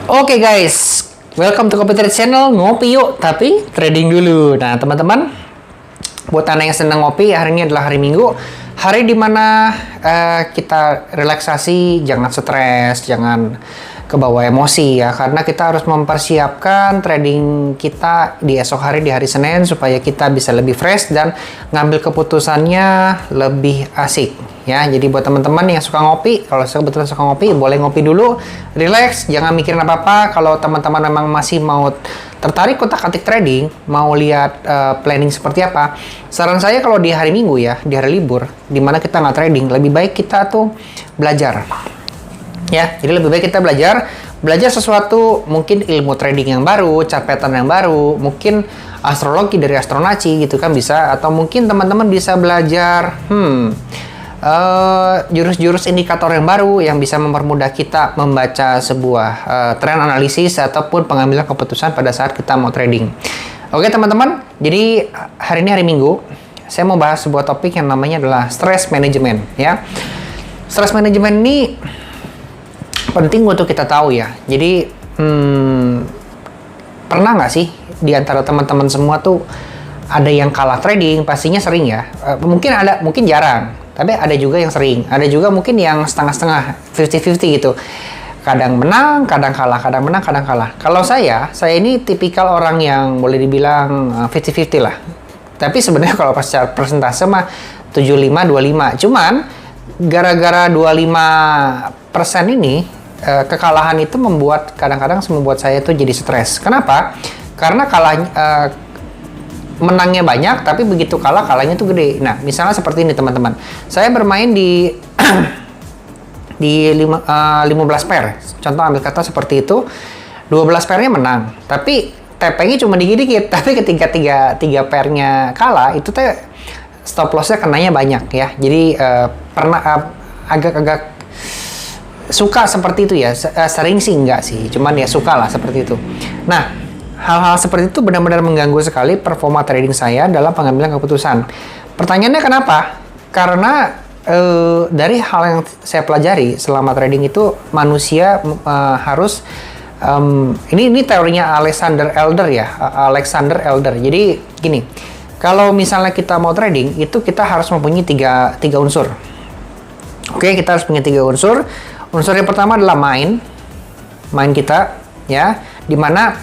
Oke guys, welcome to Kopi Trade Channel. Ngopi yuk, tapi trading dulu. Nah teman-teman, buat anda yang senang ngopi, hari ini adalah hari Minggu, hari dimana kita relaksasi, jangan stres, jangan kebawa emosi ya, karena kita harus mempersiapkan trading kita di esok hari, di hari Senin, supaya kita bisa lebih fresh dan ngambil keputusannya lebih asik ya. Jadi buat teman-teman yang suka ngopi, kalau kebetulan suka ngopi, boleh ngopi dulu, relax, jangan mikirin apa-apa. Kalau teman-teman memang masih mau tertarik kotak-atik trading, mau lihat planning seperti apa, saran saya kalau di hari Minggu ya, di hari libur, dimana kita nggak trading, lebih baik kita tuh belajar. Ya, jadi lebih baik kita belajar sesuatu, mungkin ilmu trading yang baru, chart pattern yang baru, mungkin astrologi dari Astronaci gitu kan bisa, atau mungkin teman-teman bisa belajar jurus-jurus indikator yang baru yang bisa mempermudah kita membaca sebuah tren analisis ataupun pengambilan keputusan pada saat kita mau trading. Oke teman-teman, jadi hari ini hari Minggu, saya mau bahas sebuah topik yang namanya adalah stress management ya. Stress management ini penting untuk kita tahu ya. Jadi pernah nggak sih di antara teman-teman semua tuh ada yang kalah trading? Pastinya sering ya. Mungkin jarang, tapi ada juga yang sering. Ada juga mungkin yang setengah-setengah, 50-50 gitu. Kadang menang, kadang kalah, kadang menang, kadang kalah. Kalau saya ini tipikal orang yang boleh dibilang 50-50 lah. Tapi sebenarnya kalau secara persentase mah 75-25. Cuman gara-gara 25% ini kekalahan itu kadang-kadang membuat saya tuh jadi stres. Kenapa? Karena menangnya banyak, tapi begitu kalahnya tuh gede. Nah, misalnya seperti ini teman-teman. Saya bermain di 15 pair. Contoh ambil kata seperti itu. 12 pairnya menang, tapi TP-nya cuma dikit-dikit. Tapi ketika tiga pairnya kalah, itu teh stop loss-nya kenanya banyak ya. Jadi pernah agak-agak suka seperti itu ya, sering sih enggak sih, cuman ya suka lah seperti itu. Nah, hal-hal seperti itu benar-benar mengganggu sekali performa trading saya dalam pengambilan keputusan. Pertanyaannya kenapa? Karena dari hal yang saya pelajari selama trading itu, manusia harus ini teorinya Alexander Elder. Jadi gini, kalau misalnya kita mau trading itu kita harus mempunyai tiga unsur. Oke, kita harus punya 3 unsur. Unsur yang pertama adalah mind kita ya, dimana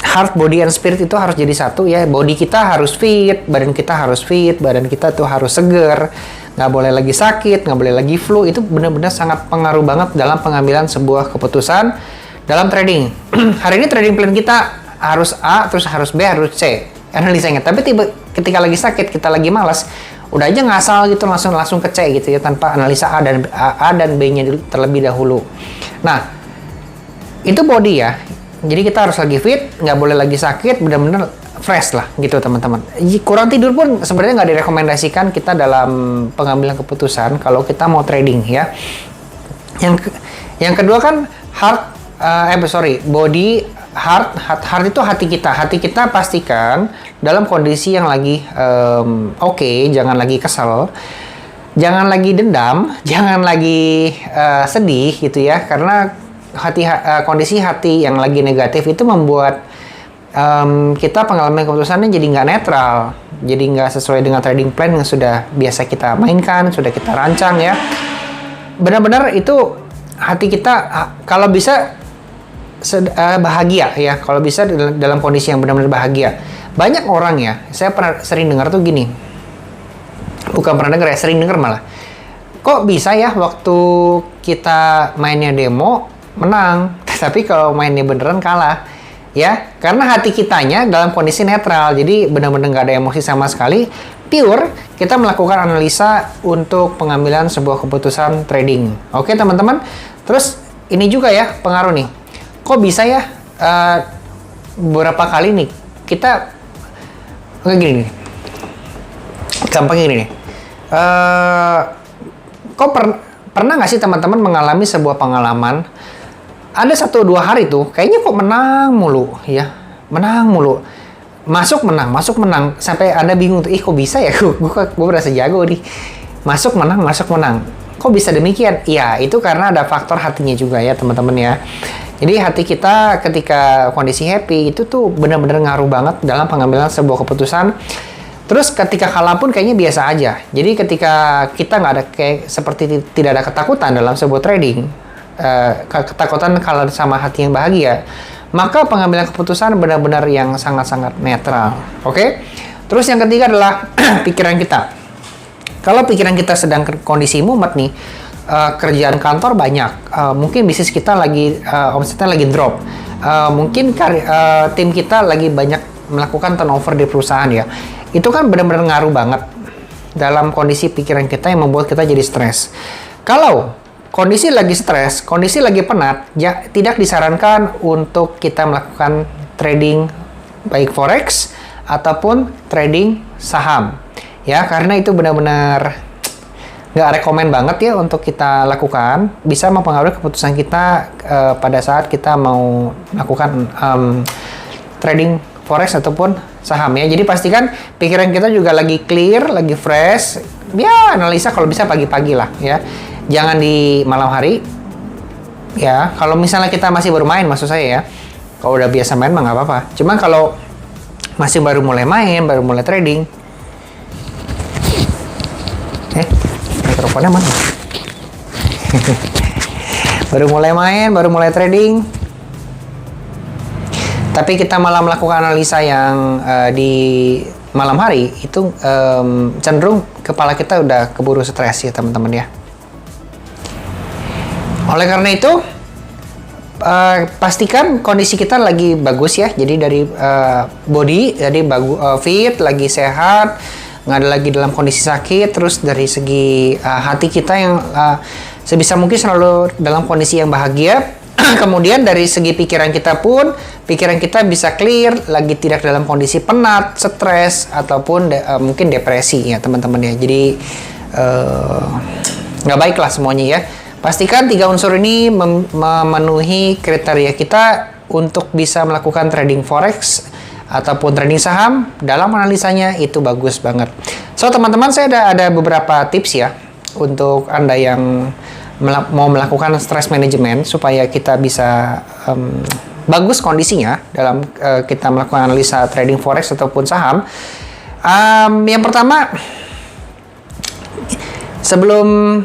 heart, body, and spirit itu harus jadi satu ya. Body kita harus fit, badan kita harus fit, badan kita tuh harus seger, nggak boleh lagi sakit, nggak boleh lagi flu. Itu benar-benar sangat pengaruh banget dalam pengambilan sebuah keputusan dalam trading. Hari ini trading plan kita harus A, terus harus B, harus C analisanya. Tapi ketika lagi sakit, kita lagi malas, udah aja ngasal gitu, langsung ke C gitu ya, tanpa analisa A dan B-nya terlebih dahulu. Nah, itu body ya. Jadi kita harus lagi fit, nggak boleh lagi sakit, benar-benar fresh lah gitu teman-teman. Kurang tidur pun sebenarnya nggak direkomendasikan kita dalam pengambilan keputusan kalau kita mau trading ya. Yang kedua kan body, heart itu hati kita. Hati kita pastikan dalam kondisi yang lagi oke, jangan lagi kesel, jangan lagi dendam, jangan lagi sedih gitu ya. Karena kondisi hati yang lagi negatif itu membuat kita pengambilan keputusannya jadi nggak netral, jadi nggak sesuai dengan trading plan yang sudah biasa kita mainkan, sudah kita rancang ya. Benar-benar itu hati kita kalau bisa bahagia ya, kalau bisa dalam kondisi yang benar-benar bahagia. Banyak orang ya, saya sering dengar tuh gini, bukan pernah dengar ya, sering dengar malah, kok bisa ya waktu kita mainnya demo menang, tapi kalau mainnya beneran kalah ya, karena hati kitanya dalam kondisi netral, jadi benar-benar nggak ada emosi sama sekali, pure kita melakukan analisa untuk pengambilan sebuah keputusan trading. Oke teman-teman, terus ini juga ya pengaruh nih. Kok bisa ya beberapa kali nih kita gini nih, gampang gini nih, pernah nggak sih teman-teman mengalami sebuah pengalaman, ada 1-2 hari tuh kayaknya kok menang mulu ya, masuk menang sampai Anda bingung tuh, kok bisa ya, gue berasa jago nih, masuk menang, kok bisa demikian? Ya itu karena ada faktor hatinya juga ya teman-teman ya. Jadi hati kita ketika kondisi happy itu tuh benar-benar ngaruh banget dalam pengambilan sebuah keputusan. Terus ketika kalah pun kayaknya biasa aja. Jadi ketika kita nggak ada kayak seperti tidak ada ketakutan dalam sebuah trading, ketakutan kalah sama hati yang bahagia, maka pengambilan keputusan benar-benar yang sangat-sangat netral. Oke? Terus yang ketiga adalah pikiran kita. Kalau pikiran kita sedang kondisi mumet nih, kerjaan kantor banyak, mungkin bisnis kita lagi omsetnya lagi drop, mungkin tim kita lagi banyak melakukan turnover di perusahaan ya, itu kan benar-benar ngaruh banget dalam kondisi pikiran kita yang membuat kita jadi stres. Kalau kondisi lagi stres, kondisi lagi penat, ya tidak disarankan untuk kita melakukan trading baik forex ataupun trading saham ya, karena itu benar-benar nggak rekomen banget ya untuk kita lakukan, bisa mempengaruhi keputusan kita pada saat kita mau melakukan trading forex ataupun saham ya. Jadi pastikan pikiran kita juga lagi clear, lagi fresh ya, analisa kalau bisa pagi-pagi lah ya, jangan di malam hari ya. Kalau misalnya kita masih baru main, maksud saya ya, kalau udah biasa main mah nggak apa-apa, cuman kalau masih baru mulai main, baru mulai trading, mikrofonnya mana? Baru mulai main, baru mulai trading, tapi kita malah melakukan analisa yang di malam hari, itu cenderung kepala kita udah keburu stres ya teman-teman ya. Oleh karena itu, pastikan kondisi kita lagi bagus ya. Jadi dari body, jadi fit, lagi sehat, nggak ada lagi dalam kondisi sakit. Terus dari segi hati kita yang sebisa mungkin selalu dalam kondisi yang bahagia. Kemudian dari segi pikiran kita pun, pikiran kita bisa clear, lagi tidak dalam kondisi penat, stres, ataupun mungkin depresi ya teman-teman ya. Jadi nggak baik lah semuanya ya. Pastikan 3 unsur ini memenuhi kriteria kita untuk bisa melakukan trading forex ataupun trading saham. Dalam analisanya itu bagus banget. So teman-teman, saya ada beberapa tips ya untuk Anda yang mau melakukan stress management supaya kita bisa bagus kondisinya dalam kita melakukan analisa trading forex ataupun saham. Yang pertama, sebelum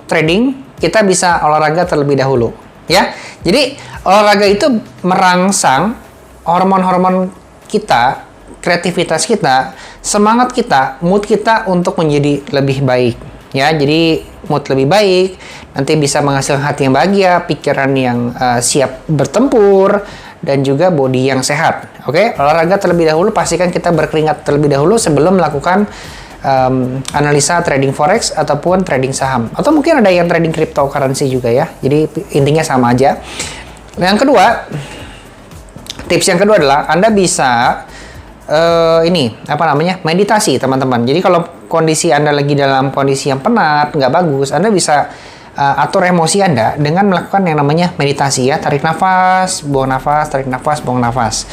trading kita bisa olahraga terlebih dahulu ya. Jadi olahraga itu merangsang hormon-hormon kita, kreativitas kita, semangat kita, mood kita untuk menjadi lebih baik ya. Jadi mood lebih baik nanti bisa menghasilkan hati yang bahagia, pikiran yang siap bertempur, dan juga body yang sehat. Oke, olahraga terlebih dahulu, pastikan kita berkeringat terlebih dahulu sebelum melakukan analisa trading forex ataupun trading saham, atau mungkin ada yang trading cryptocurrency juga ya. Jadi intinya sama aja. Yang kedua, tips yang kedua adalah Anda bisa meditasi teman-teman. Jadi kalau kondisi Anda lagi dalam kondisi yang penat, nggak bagus, Anda bisa atur emosi Anda dengan melakukan yang namanya meditasi ya. Tarik nafas, buang nafas, tarik nafas, buang nafas.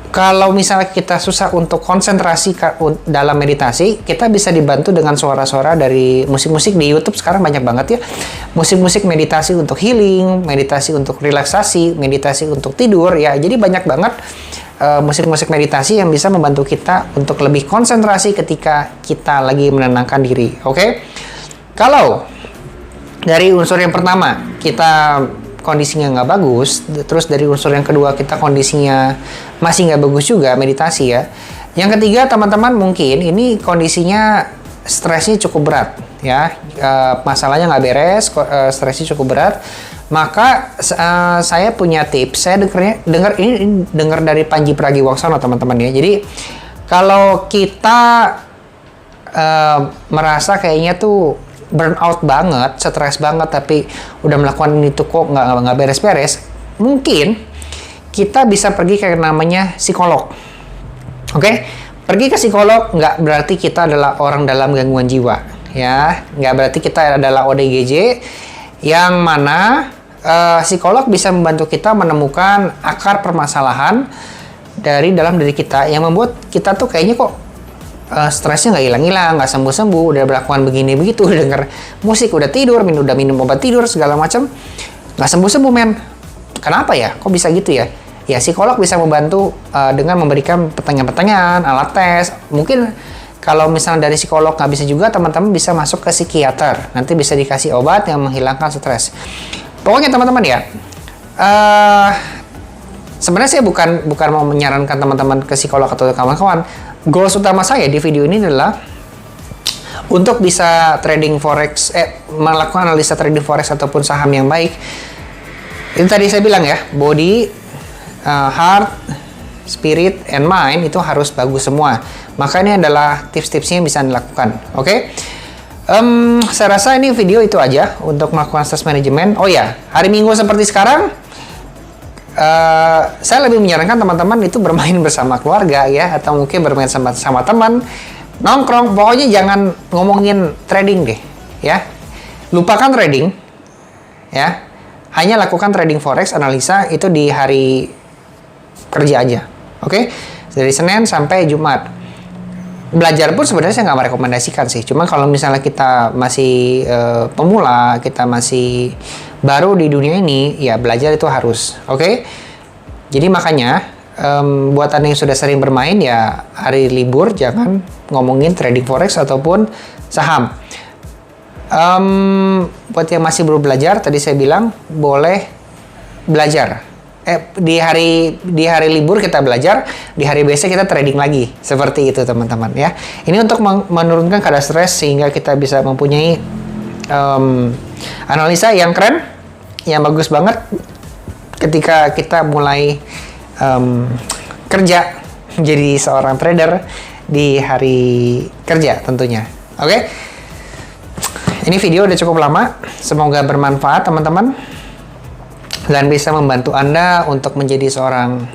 Kalau misalnya kita susah untuk konsentrasi dalam meditasi, kita bisa dibantu dengan suara-suara dari musik-musik di YouTube. Sekarang banyak banget ya musik-musik meditasi untuk healing, meditasi untuk relaksasi, meditasi untuk tidur ya. Jadi banyak banget musik-musik meditasi yang bisa membantu kita untuk lebih konsentrasi ketika kita lagi menenangkan diri. Oke? Kalau dari unsur yang pertama kita kondisinya nggak bagus, terus dari unsur yang kedua kita kondisinya masih nggak bagus juga, meditasi ya. Yang ketiga teman-teman, mungkin ini kondisinya stresnya cukup berat ya, masalahnya nggak beres, stresnya cukup berat, maka saya punya tips. Saya dengar dari Panji Pragiwaksono teman-teman ya. Jadi kalau kita merasa kayaknya tuh burnout banget, stres banget, tapi udah melakukan itu kok nggak beres-beres, mungkin kita bisa pergi ke namanya psikolog. Oke? Pergi ke psikolog nggak berarti kita adalah orang dalam gangguan jiwa ya, nggak berarti kita adalah ODGJ, yang mana psikolog bisa membantu kita menemukan akar permasalahan dari dalam diri kita yang membuat kita tuh kayaknya kok stresnya nggak hilang-hilang, nggak sembuh-sembuh, udah melakukan begini begitu, udah denger musik, udah tidur, minum obat tidur segala macam, nggak sembuh-sembuh men. Kenapa ya? Kok bisa gitu ya? Ya, psikolog bisa membantu dengan memberikan pertanyaan-pertanyaan, alat tes. Mungkin kalau misalnya dari psikolog nggak bisa juga, teman-teman bisa masuk ke psikiater. Nanti bisa dikasih obat yang menghilangkan stres. Pokoknya teman-teman ya, sebenarnya saya bukan mau menyarankan teman-teman ke psikolog atau kawan-kawan. Goals utama saya di video ini adalah untuk bisa trading forex, melakukan analisa trading forex ataupun saham yang baik. Itu tadi saya bilang ya, body, heart, spirit, and mind itu harus bagus semua. Maka ini adalah tips-tipsnya yang bisa dilakukan. Oke? Saya rasa ini video itu aja untuk melakukan stress management. Oh ya, hari Minggu seperti sekarang, saya lebih menyarankan teman-teman itu bermain bersama keluarga ya, atau mungkin bermain sama teman, nongkrong. Pokoknya jangan ngomongin trading deh, ya. Lupakan trading, ya. Hanya lakukan trading forex, analisa itu di hari kerja aja, oke? Dari Senin sampai Jumat. Belajar pun sebenarnya saya nggak merekomendasikan sih. Cuma kalau misalnya kita masih pemula, kita masih baru di dunia ini, ya belajar itu harus, oke? Jadi makanya buat Anda yang sudah sering bermain, ya hari libur jangan ngomongin trading forex ataupun saham. Buat yang masih baru belajar, tadi saya bilang boleh belajar. Di hari libur kita belajar, di hari biasa kita trading lagi. Seperti itu teman-teman ya. Ini untuk menurunkan kadar stres sehingga kita bisa mempunyai analisa yang keren, yang bagus banget ketika kita mulai kerja menjadi seorang trader di hari kerja tentunya. Oke? Ini video udah cukup lama. Semoga bermanfaat teman-teman. Dan bisa membantu Anda untuk menjadi seorang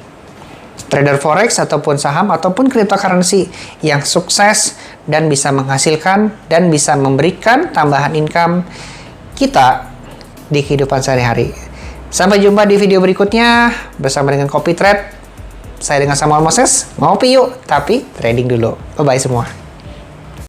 trader forex ataupun saham ataupun cryptocurrency yang sukses dan bisa menghasilkan dan bisa memberikan tambahan income kita di kehidupan sehari-hari. Sampai jumpa di video berikutnya bersama dengan Copy Trade. Saya dengan Samuel Moses. Ngopi yuk, tapi trading dulu. Bye-bye semua.